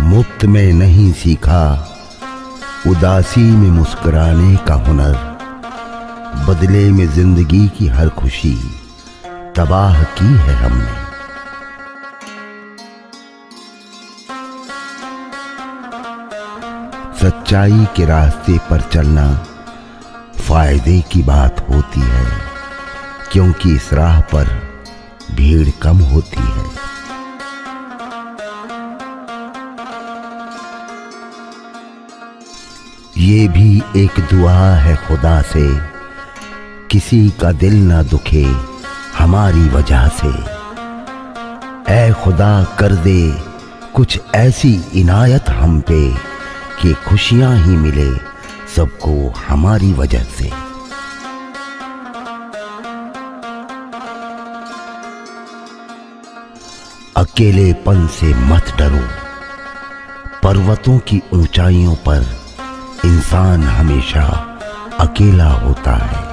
मुफ्त में नहीं सीखा उदासी में मुस्कुराने का हुनर, बदले में जिंदगी की हर खुशी तबाह की है हमने। सच्चाई के रास्ते पर चलना फायदे की बात होती है, क्योंकि इस राह पर भीड़ कम होती है। ये भी एक दुआ है खुदा से, किसी का दिल ना दुखे हमारी वजह से। ऐ खुदा कर दे कुछ ऐसी इनायत हम पे कि खुशियां ही मिले सबको हमारी वजह से। अकेलेपन से मत डरो, पर्वतों की ऊंचाइयों पर इंसान हमेशा अकेला होता है।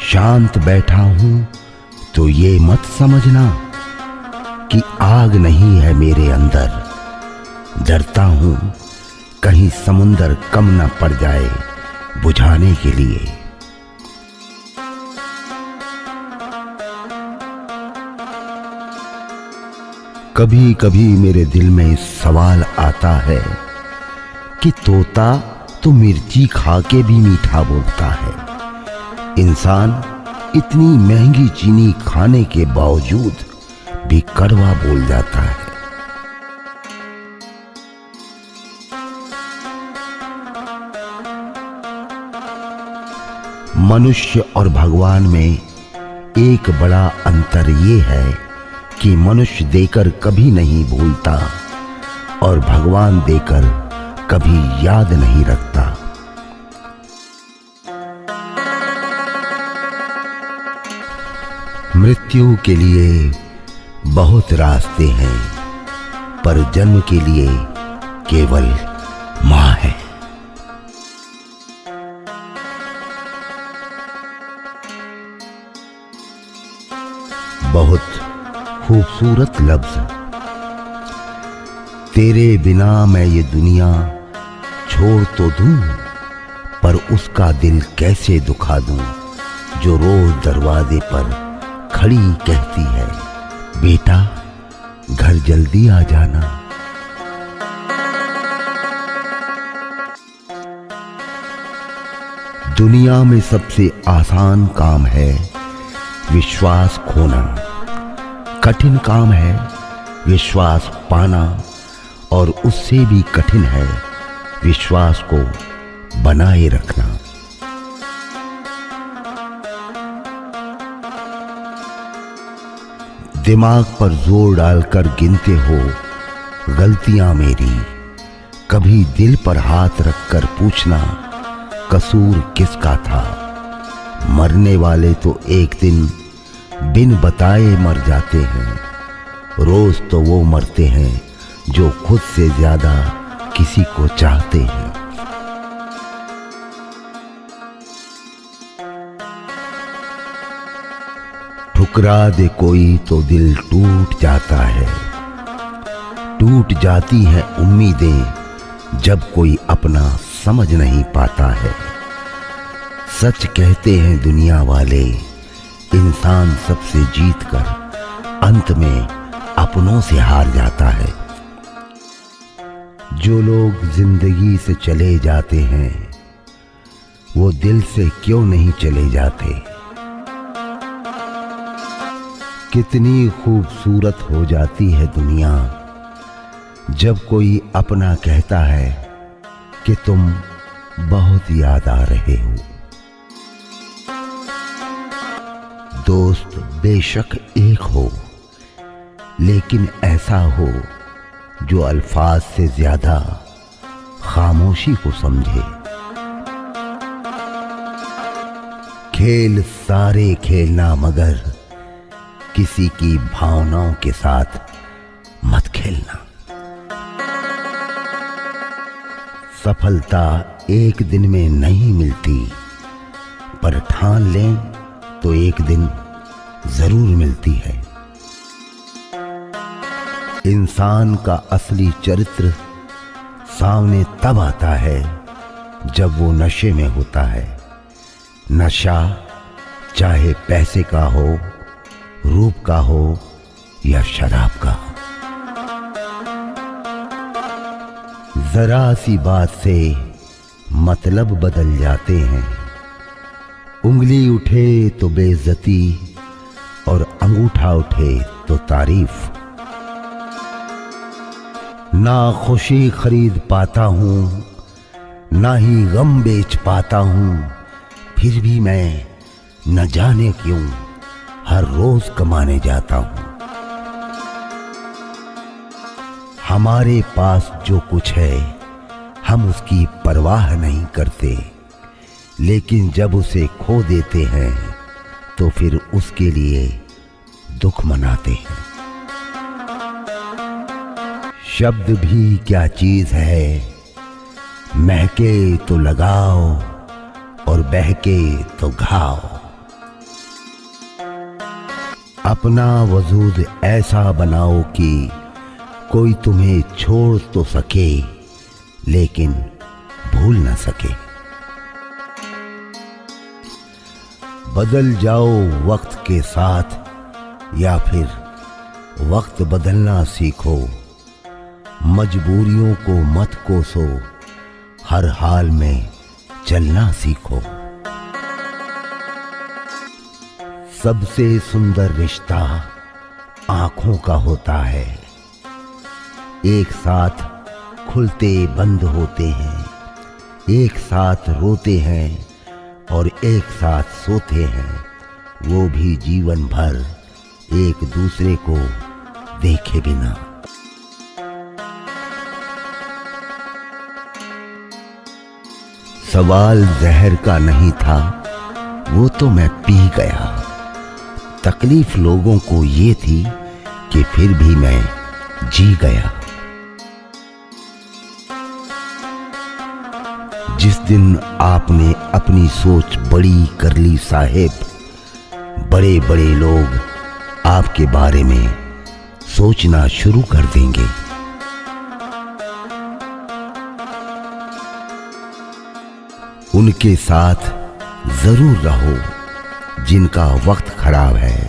शांत बैठा हूं तो ये मत समझना कि आग नहीं है मेरे अंदर। डरता हूं कहीं समुंदर कम न पड़ जाए बुझाने के लिए। कभी कभी मेरे दिल में सवाल आता है कि तोता तो मिर्ची खा के भी मीठा बोलता है, इंसान इतनी महंगी चीनी खाने के बावजूद भी कड़वा बोल जाता है। मनुष्य और भगवान में एक बड़ा अंतर ये है कि मनुष्य देकर कभी नहीं भूलता और भगवान देकर कभी याद नहीं रखता। मृत्यु के लिए बहुत रास्ते हैं, पर जन्म के लिए केवल मां है। बहुत खूबसूरत लफ्ज, तेरे बिना मैं ये दुनिया छोड़ तो दूं, पर उसका दिल कैसे दुखा दूं जो रोज दरवाजे पर खड़ी कहती है, बेटा घर जल्दी आ जाना। दुनिया में सबसे आसान काम है विश्वास खोना, कठिन काम है विश्वास पाना, और उससे भी कठिन है विश्वास को बनाए रखना। दिमाग पर जोर डालकर गिनते हो गलतियां मेरी, कभी दिल पर हाथ रखकर पूछना कसूर किसका था। मरने वाले तो एक दिन बिन बताए मर जाते हैं, रोज तो वो मरते हैं जो खुद से ज्यादा किसी को चाहते हैं। ठुकरा दे कोई तो दिल टूट जाता है, टूट जाती है उम्मीदें जब कोई अपना समझ नहीं पाता है। सच कहते हैं दुनिया वाले, इंसान सबसे जीतकर अंत में अपनों से हार जाता है। जो लोग जिंदगी से चले जाते हैं वो दिल से क्यों नहीं चले जाते। कितनी खूबसूरत हो जाती है दुनिया जब कोई अपना कहता है कि तुम बहुत याद आ रहे हो। दोस्त बेशक एक हो, लेकिन ऐसा हो जो अल्फाज से ज्यादा खामोशी को समझे। खेल सारे खेलना मगर किसी की भावनाओं के साथ मत खेलना। सफलता एक दिन में नहीं मिलती, पर ठान लें तो एक दिन जरूर मिलती है। इंसान का असली चरित्र सामने तब आता है जब वो नशे में होता है। नशा चाहे पैसे का हो, रूप का हो या शराब का। जरा सी बात से मतलब बदल जाते हैं। उंगली उठे तो बेइज्जती और अंगूठा उठे तो तारीफ। ना खुशी खरीद पाता हूं, ना ही गम बेच पाता हूं, फिर भी मैं न जाने क्यों हर रोज कमाने जाता हूं। हमारे पास जो कुछ है हम उसकी परवाह नहीं करते, लेकिन जब उसे खो देते हैं तो फिर उसके लिए दुख मनाते हैं। शब्द भी क्या चीज है, महके तो लगाओ और बहके तो घाओ। अपना वजूद ऐसा बनाओ कि कोई तुम्हें छोड़ तो सके लेकिन भूल ना सके। बदल जाओ वक्त के साथ या फिर वक्त बदलना सीखो। मजबूरियों को मत कोसो, हर हाल में चलना सीखो। सबसे सुंदर रिश्ता आंखों का होता है। एक साथ खुलते बंद होते हैं, एक साथ रोते हैं और एक साथ सोते हैं, वो भी जीवन भर एक दूसरे को देखे बिना। सवाल जहर का नहीं था, वो तो मैं पी गया। तकलीफ लोगों को ये थी कि फिर भी मैं जी गया। जिस दिन आपने अपनी सोच बड़ी कर ली साहेब, बड़े बड़े लोग आपके बारे में सोचना शुरू कर देंगे। उनके साथ जरूर रहो जिनका वक्त खराब है,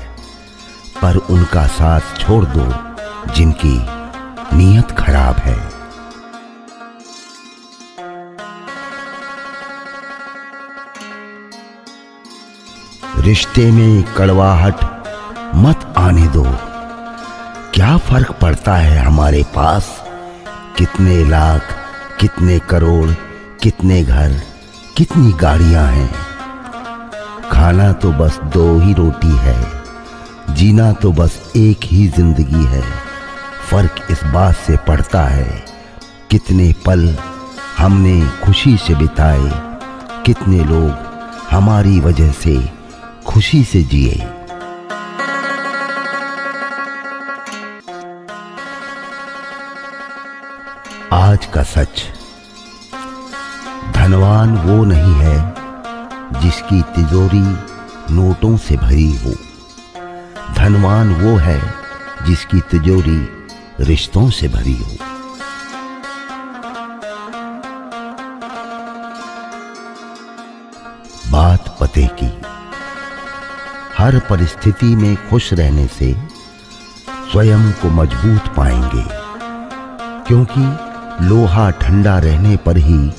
पर उनका साथ छोड़ दो जिनकी नीयत खराब है। रिश्ते में कड़वाहट मत आने दो। क्या फर्क पड़ता है हमारे पास, कितने लाख, कितने करोड़, कितने घर, कितनी गाड़ियां हैं। खाना तो बस 2 ही रोटी है, जीना तो बस एक ही जिंदगी है। फर्क इस बात से पड़ता है कितने पल हमने खुशी से बिताए, कितने लोग हमारी वजह से खुशी से जिए। आज का सच, धनवान वो नहीं है जिसकी तिजोरी नोटों से भरी हो। धनवान वो है जिसकी तिजोरी रिश्तों से भरी हो। बात पते की। हर परिस्थिति में खुश रहने से स्वयं को मजबूत पाएंगे, क्योंकि लोहा ठंडा रहने पर ही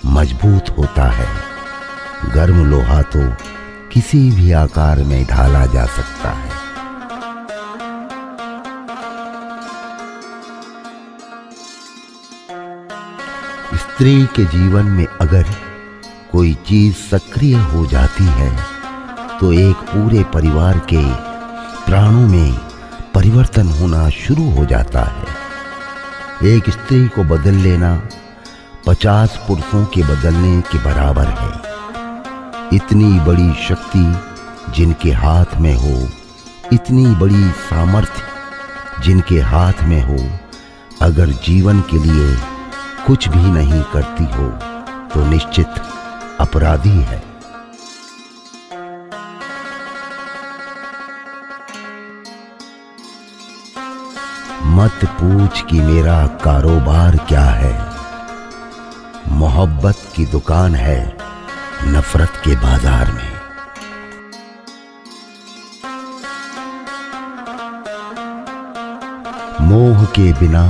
मजबूत होता है। गर्म लोहा तो किसी भी आकार में ढाला जा सकता है। स्त्री के जीवन में अगर कोई चीज सक्रिय हो जाती है तो एक पूरे परिवार के प्राणों में परिवर्तन होना शुरू हो जाता है। एक स्त्री को बदल लेना 50 पुरुषों के बदलने के बराबर है। इतनी बड़ी शक्ति जिनके हाथ में हो, इतनी बड़ी सामर्थ्य जिनके हाथ में हो, अगर जीवन के लिए कुछ भी नहीं करती हो तो निश्चित अपराधी है। मत पूछ कि मेरा कारोबार क्या है, मोहब्बत की दुकान है नफरत के बाजार में। मोह के बिना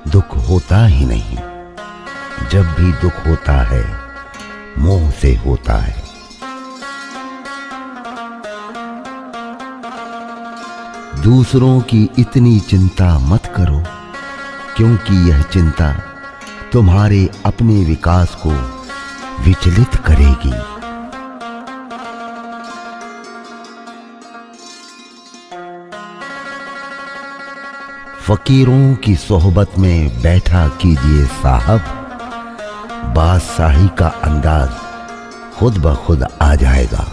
दुख होता ही नहीं, जब भी दुख होता है मोह से होता है। दूसरों की इतनी चिंता मत करो, क्योंकि यह चिंता तुम्हारे अपने विकास को विचलित करेगी। फकीरों की सोहबत में बैठा कीजिए साहब, बादशाही का अंदाज खुद ब खुद आ जाएगा।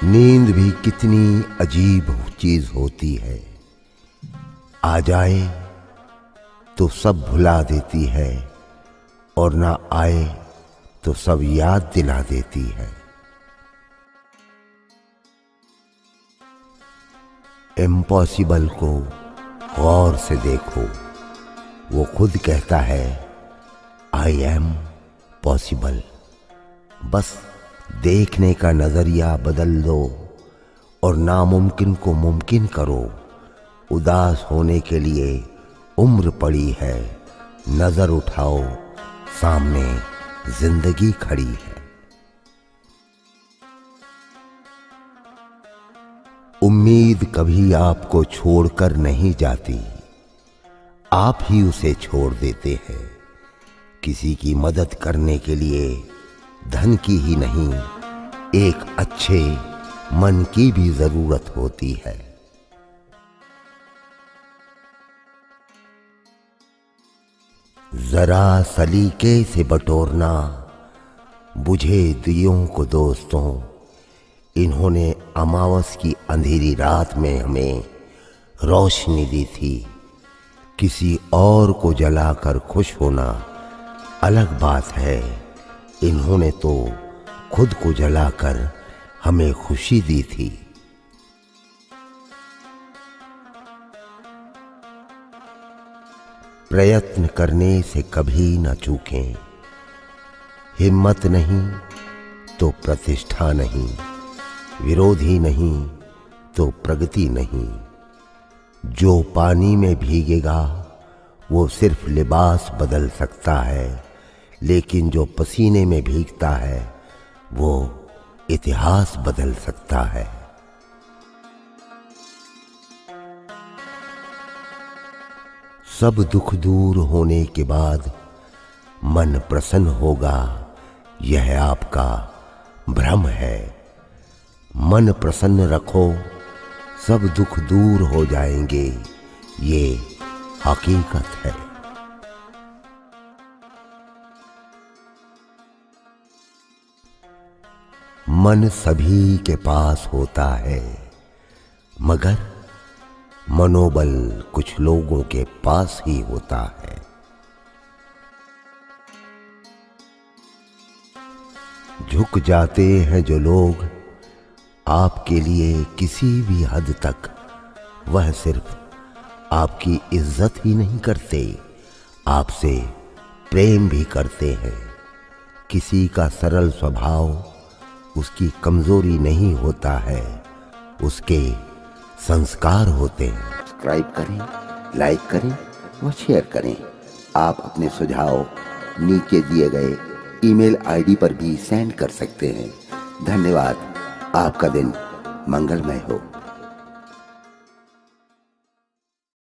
नींद भी कितनी अजीब चीज होती है, आ जाए तो सब भुला देती है और ना आए तो सब याद दिला देती है। इम्पॉसिबल को गौर से देखो, वो खुद कहता है आई एम पॉसिबल। बस देखने का नजरिया बदल दो और नामुमकिन को मुमकिन करो। उदास होने के लिए उम्र पड़ी है, नजर उठाओ सामने जिंदगी खड़ी है। उम्मीद कभी आपको छोड़कर नहीं जाती, आप ही उसे छोड़ देते हैं। किसी की मदद करने के लिए धन की ही नहीं, एक अच्छे मन की भी जरूरत होती है। जरा सलीके से बटोरना बुझे दियों को दोस्तों, इन्होंने अमावस की अंधेरी रात में हमें रोशनी दी थी। किसी और को जलाकर खुश होना अलग बात है, इन्होंने तो खुद को जलाकर हमें खुशी दी थी। प्रयत्न करने से कभी न चूकें, हिम्मत नहीं तो प्रतिष्ठा नहीं, विरोधी नहीं तो प्रगति नहीं। जो पानी में भीगेगा वो सिर्फ लिबास बदल सकता है, लेकिन जो पसीने में भीगता है वो इतिहास बदल सकता है। सब दुख दूर होने के बाद मन प्रसन्न होगा, यह आपका भ्रम है। मन प्रसन्न रखो, सब दुख दूर हो जाएंगे, ये हकीकत है। मन सभी के पास होता है, मगर मनोबल कुछ लोगों के पास ही होता है। झुक जाते हैं जो लोग आपके लिए किसी भी हद तक, वह सिर्फ आपकी इज्जत ही नहीं करते, आपसे प्रेम भी करते हैं। किसी का सरल स्वभाव उसकी कमजोरी नहीं होता है, उसके संस्कार होते हैं। सब्सक्राइब करें, लाइक करें व शेयर करें। आप अपने सुझाव नीचे दिए गए ईमेल आईडी पर भी सेंड कर सकते हैं। धन्यवाद। आपका दिन मंगलमय हो।